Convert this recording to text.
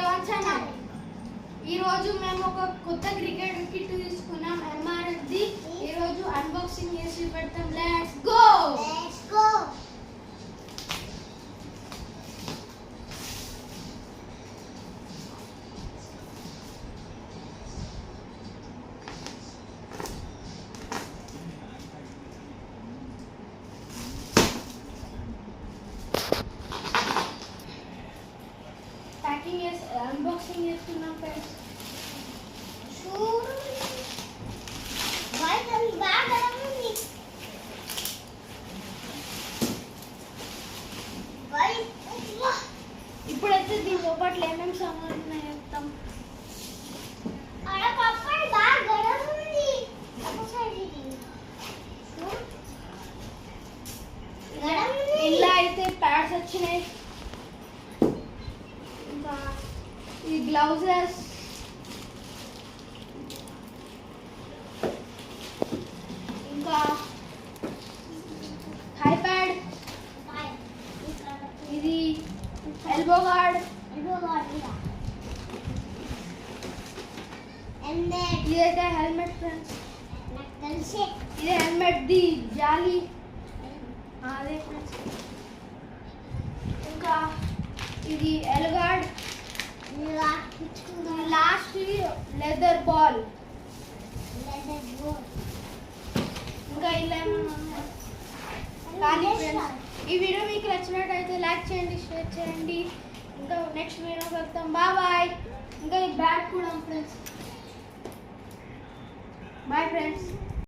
దేవాంశన ఈ రోజు మేము ఒక కొత్త క్రికెట్ కిట్ తీసుకున్నాం ఎంఆర్ఎఫ్ది. ఈ రోజు అన్బాక్సింగ్ చేసి పెడతాం. Let's go. అన్బాక్సింగ్ చేస్తున్నాం ఫ్రెండ్స్. ఇప్పుడైతే దీని లోపల ఏమేమి సామాన్లు ఉన్నాయో చెప్తాం. ఇలా అయితే ప్యాడ్స్ వచ్చినాయి, ఇంకా ఈ గ్లౌజెస్, ఇంకా ఐప్యాడ్, ఇది ఎల్బో గార్డ్, ఇదైతే హెల్మెట్ ఫ్రెండ్స్. ఇది హెల్మెట్ ది జాలి అదే ఫ్రెండ్స్. ఇంకా ఇది ఎల్ గార్డ్, లాస్ట్ లెదర్ బాల్, ఇంకా ఇలా ఏమన్నా. కానీ ఈ వీడియో మీకు నచ్చినట్టయితే లైక్ చేయండి, షేర్ చేయండి. ఇంకా నెక్స్ట్ వీడియో కలుద్దాం. బాయ్. ఇంకా ఈ బ్యాట్ కూడా ఫ్రెండ్స్. Bye friends.